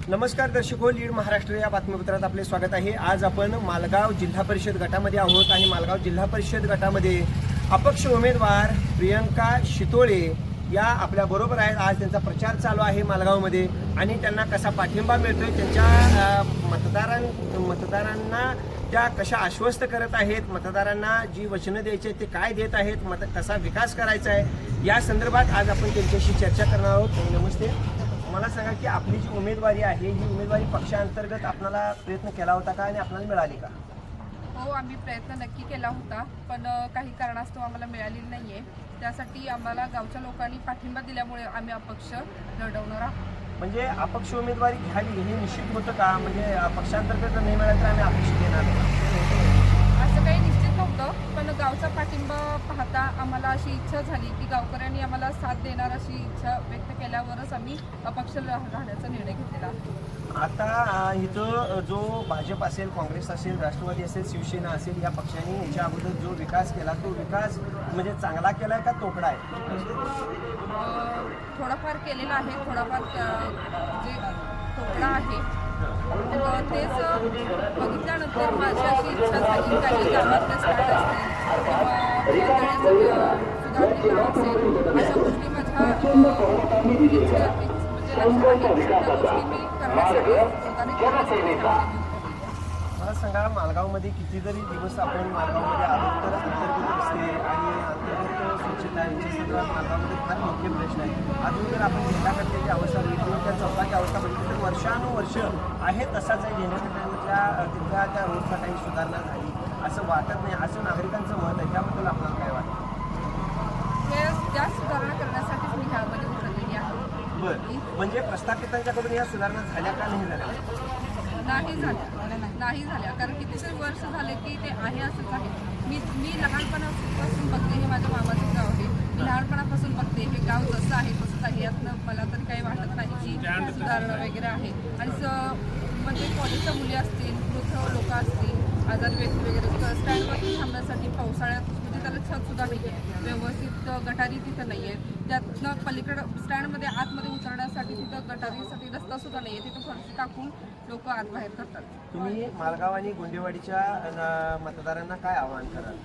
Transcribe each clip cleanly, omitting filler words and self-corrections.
नमस्कार दर्शको, लीड महाराष्ट्र या बातमीपत्रात आपले स्वागत आहे। आज आपण मालगाव जिल्हा परिषद गटामध्ये आहोत आणि मालगाव जिल्हा परिषद गटामध्ये अपक्ष उमेदवार प्रियंका शितोळे या आपल्या बरोबर आहेत। आज त्यांचा प्रचार चालू आहे मालगावमध्ये आणि त्यांना कसा पाठिंबा मिळतोय, त्यांच्या मतदारांना त्या कशा आश्वस्त करत आहेत, मतदारांना जी वचनं द्यायची आहेत ते काय देत आहेत, कसा विकास करायचा आहे या संदर्भात आज आपण त्यांच्याशी चर्चा करणार आहोत। नमस्ते, मला सांगा की आपली जी उमेदवारी आहे ही उमेदवारी पक्षांतर्गत आपल्याला प्रयत्न केला होता का आणि आपल्याला मिळाली का? हो, आम्ही प्रयत्न नक्की केला होता, पण काही कारणास्तव आम्हाला मिळालेली नाही आहे। त्यासाठी आम्हाला गावच्या लोकांनी पाठिंबा दिल्यामुळे आम्ही अपक्ष लढवणार आहोत। म्हणजे अपक्ष उमेदवारी घ्यावी हे निश्चित होतं का? म्हणजे पक्षांतर्गत नाही मिळालं तर आम्ही अपक्ष घेणार असं काही निश्चित नव्हतं, पण गावचा पाठिंबा पाहता आम्हाला अशी इच्छा झाली की गावकऱ्यांनी आम्हाला साथ देणार अशी इच्छा व्यक्त केल्यावरच आम्ही अपक्ष राहण्याचा निर्णय घेतलेला आहे। आता इथं जो भाजप असेल, काँग्रेस असेल, राष्ट्रवादी असेल, शिवसेना असेल या पक्षांनी याच्या अगोदर जो विकास केला तो विकास म्हणजे चांगला केलाय का तोकडा आहे? थोडाफार केलेला आहे, थोडाफार जे तोकडा आहे तेच बघितल्यानंतर माझी अशी इच्छा झाली काही गावातले स्टार्ट असतील किंवा सुधारणा असेल अशा गोष्टी माझ्या इच्छा म्हणजे लक्षात आहे, त्या गोष्टी मी करण्यासाठी मला सांगा, मालगावमध्ये कितीतरी दिवस आपण मालगावमध्ये आलो तर अंतर्गत रस्ते आणि अंतर्गत स्वच्छता यांच्या संदर्भात मालगावमध्ये फार मुख्य प्रश्न आहे। अजून जर आपण जिल्हाकट्ट्याची अवस्था बघितली, त्या चौकाची अवस्था बघितली तर वर्षानुवर्ष आहे तसाच आहे। घेण्याकट्ट्याच्या तिथल्या त्या रोडचा काही सुधारणा झाली असं वाटत नाही, असं नागरिकांचं मत आहे। त्याबद्दल आपल्याला काय वाटतं? हे त्या सुधारणा करण्यासाठीच मी ह्यामध्ये उतरलेली आहे। बरं, म्हणजे प्रस्थापितांच्याकडून या सुधारणा झाल्या का नाही झाल्या? नाही झाल्या कारण कितीतरी वर्ष झाले की ते आहे असंच आहे। मी लहानपणापासून बघते, हे माझ्या मामाचं गाव आहे, मी लहानपणापासून बघते हे गाव जसं आहे तसंच आहे। यातनं मला तरी काही वाटत नाही की सुधारणा वगैरे आहे। आणि म्हणजे कॉलेजच्या मुली असतील, वृद्ध लोक असतील, आजारी व्यक्ती वगैरे स्टँडवरती थांबण्यासाठी पावसाळ्यात म्हणजे त्याला छतसुद्धा नाही आहे, व्यवस्थित गटारी तिथं नाही आहे। त्यातनं पलीकडं स्टँडमध्ये आतमध्ये उतरण्यासाठी तिथं गटारीसाठी रस्तासुद्धा नाही आहे, तिथं फरशी टाकून लोक आत बाहेर करतात। तुम्ही मालगाव आणि गोंडेवाडीच्या मतदारांना काय आवाहन कराल?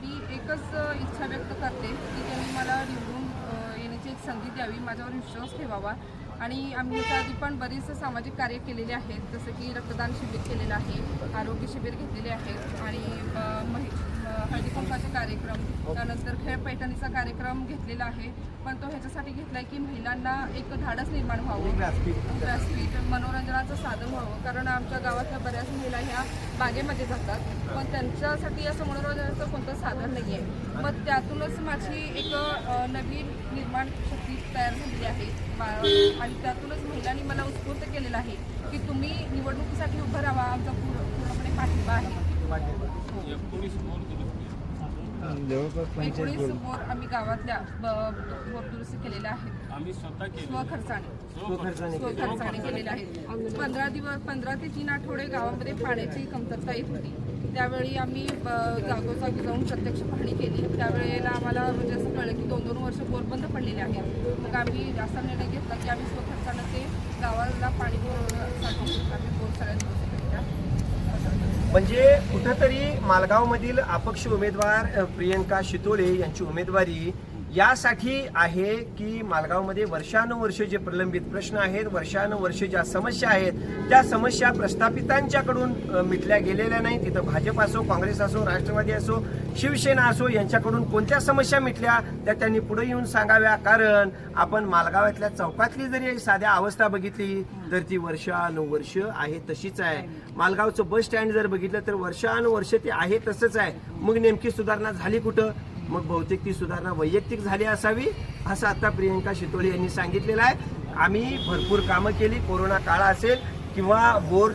मी एकच इच्छा व्यक्त करते की त्यांनी मला निवडून येण्याची एक संधी द्यावी, माझ्यावर विश्वास ठेवावा। आणि आम्ही याच्या आधी पण बरीच सामाजिक कार्य केलेले आहेत, जसं की रक्तदान शिबिर केलेलं आहे, आरोग्य शिबिर घेतलेले आहेत आणि हळदी कुंकवाचे कार्यक्रम, त्यानंतर खेळ पैठणीचा कार्यक्रम घेतलेला आहे। पण तो ह्याच्यासाठी घेतला आहे की महिलांना एक धाडस निर्माण व्हावं, व्यासपीठ मनोरंजनाचं साधन व्हावं। कारण आमच्या गावातल्या बऱ्याच महिला ह्या बागेमध्ये जातात, पण त्यांच्यासाठी असं मनोरंजनाचं कोणतं साधन नाही आहे। मग त्यातूनच माझी एक नवीन निर्माण शक्ती तयार झालेली आहे आणि त्यातूनच महिलांनी मला उत्स्फूर्त केलेलं आहे की तुम्ही निवडणुकीसाठी उभं राहा, आमचा पूर्णपणे पाठिंबा आहे। 19 बोर आम्ही गावातल्या बोर दुरुस्ती केलेल्या आहेत, आम्ही स्वखर्चाने केलेल्या आहेत। 15 ते 3 आठवडे गावामध्ये पाण्याची कमतरता येत होती, त्यावेळी आम्ही जागोजागी जाऊन प्रत्यक्ष पाहणी केली। त्यावेळेला आम्हाला म्हणजे असं कळलं की 2-2 वर्ष बोर बंद पडलेले आहेत। मग आम्ही असा निर्णय घेतला की आम्ही स्वखर्चानं ते गावाला पाणी पुरवण्यासाठी आम्ही बोर सगळ्यांनी म्हणजे कुठंतरी मालगावमधील अपक्ष उमेदवार प्रियंका शितोळे यांची उमेदवारी यासाठी आहे की मालगावमध्ये वर्षानुवर्ष जे प्रलंबित प्रश्न आहेत, वर्षानुवर्ष ज्या समस्या आहेत त्या समस्या प्रस्थापितांच्याकडून मिटल्या गेलेल्या नाही। तिथं भाजप असो, काँग्रेस असो, राष्ट्रवादी असो, शिवसेना असो यांच्याकडून कोणत्या समस्या मिटल्या त्या त्यांनी पुढे येऊन सांगाव्या। कारण आपण मालगावातल्या चौकातली जरी साध्या अवस्था बघितली तर ती वर्षानुवर्ष आहे तशीच आहे। मालगावचं बस स्टँड जर बघितलं तर वर्षानुवर्ष ते आहे तसंच आहे। मग नेमकी सुधारणा झाली कुठं? मग बहुतेक ती सुधारणा वैयक्तिक झाली असावी असं आता प्रियंका शितोळे यांनी सांगितलेलं आहे। आम्ही भरपूर कामं केली, कोरोना काळ असेल किंवा बोर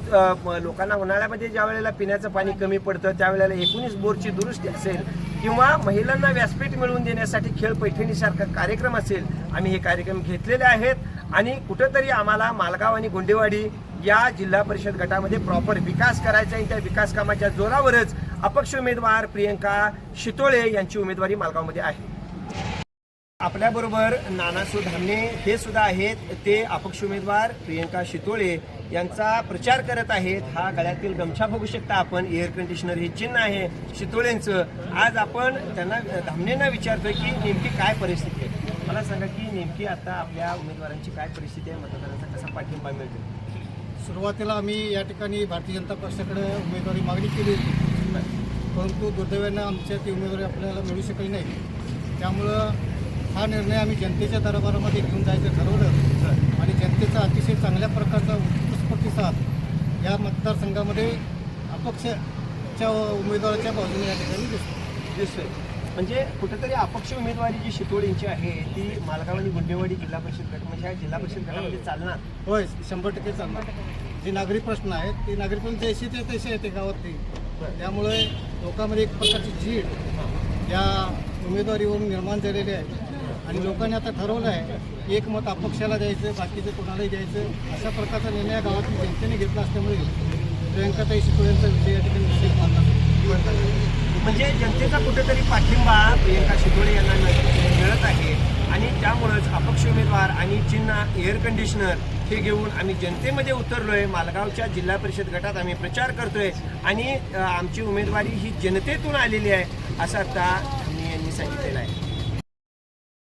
लोकांना उन्हाळ्यामध्ये ज्या वेळेला पिण्याचं पाणी कमी पडतं त्यावेळेला 19 बोरची दुरुस्ती असेल किंवा महिलांना व्यासपीठ मिळवून देण्यासाठी खेळ पैठणीसारखा कार्यक्रम असेल, आम्ही हे कार्यक्रम घेतलेले आहेत। आणि कुठंतरी आम्हाला मालगाव आणि गोंडेवाडी या जिल्हा परिषद गटामध्ये प्रॉपर विकास करायचा आहे। त्या विकास कामाच्या जोरावरच अपक्ष उमेदवार प्रियंका शितोळे यांची उमेदवारी मालगावमध्ये आहे। आपल्याबरोबर नानासू धामणे हे सुद्धा आहेत. ते अपक्ष उमेदवार प्रियंका शितोळे यांचा प्रचार करत आहेत. हा गळ्यातील गमछा बघू शकता आपण, एअर कंडिशनर हे चिन्ह आहे शितोळेंचं. आज आपण त्यांना धामणेंना विचारतोय की नेमकी काय परिस्थिती आहे. मला सांगा की नेमकी आता आपल्या उमेदवारांची काय परिस्थिती आहे, मतदारांचा कसा पाठिंबा मिळतो. सुरुवातीला आम्ही या ठिकाणी भारतीय जनता पक्षाकडे उमेदवारी मागणी केली होती, परंतु दुर्दैवानं आमच्या ती उमेदवारी आपल्याला मिळू शकली नाही. त्यामुळं हा निर्णय आम्ही जनतेच्या दरबारामध्ये घेऊन जायचं ठरवलं आणि जनतेचा अतिशय चांगल्या प्रकारचा उत्कृष्ट प्रतिसाद या मतदारसंघामध्ये अपक्षच्या उमेदवाराच्या बाजूने या ठिकाणी दिसतोय. म्हणजे कुठेतरी अपक्ष उमेदवारी जी शितोळेंची आहे ती मालगाव आणि गुंडेवाडी जिल्हा परिषद गट म्हणजे ह्या जिल्हा परिषद गटामध्ये चालणार. होय, 100% चालणार. जे नागरिक प्रश्न आहेत ते नागरिक पण जैसे ते तसे येते गावातली, त्यामुळे लोकांमध्ये एक प्रकारची जीड या उमेदवारीवरून निर्माण झालेली आहे आणि लोकांनी आता ठरवलं आहे एक मत अपक्षाला द्यायचं, बाकीचं कोणालाही द्यायचं. अशा प्रकारचा निर्णय गावातील जनतेने घेतला असल्यामुळे प्रियंकाताई शितोळेंचा विजय या ठिकाणी निश्चित मानला. म्हणजे जनतेचा कुठेतरी पाठिंबा प्रियंका शितोळे यांना मिळत आहे आणि त्यामुळंच अपक्ष उमेदवार आणि चिन्ह एअर कंडिशनर हे घेऊन आम्ही जनतेमध्ये उतरलोय. मालगावच्या जिल्हा परिषद गटात आम्ही प्रचार करतोय आणि आमची उमेदवारी ही जनतेतून आलेली आहे असं आता यांनी सांगितलेलं आहे.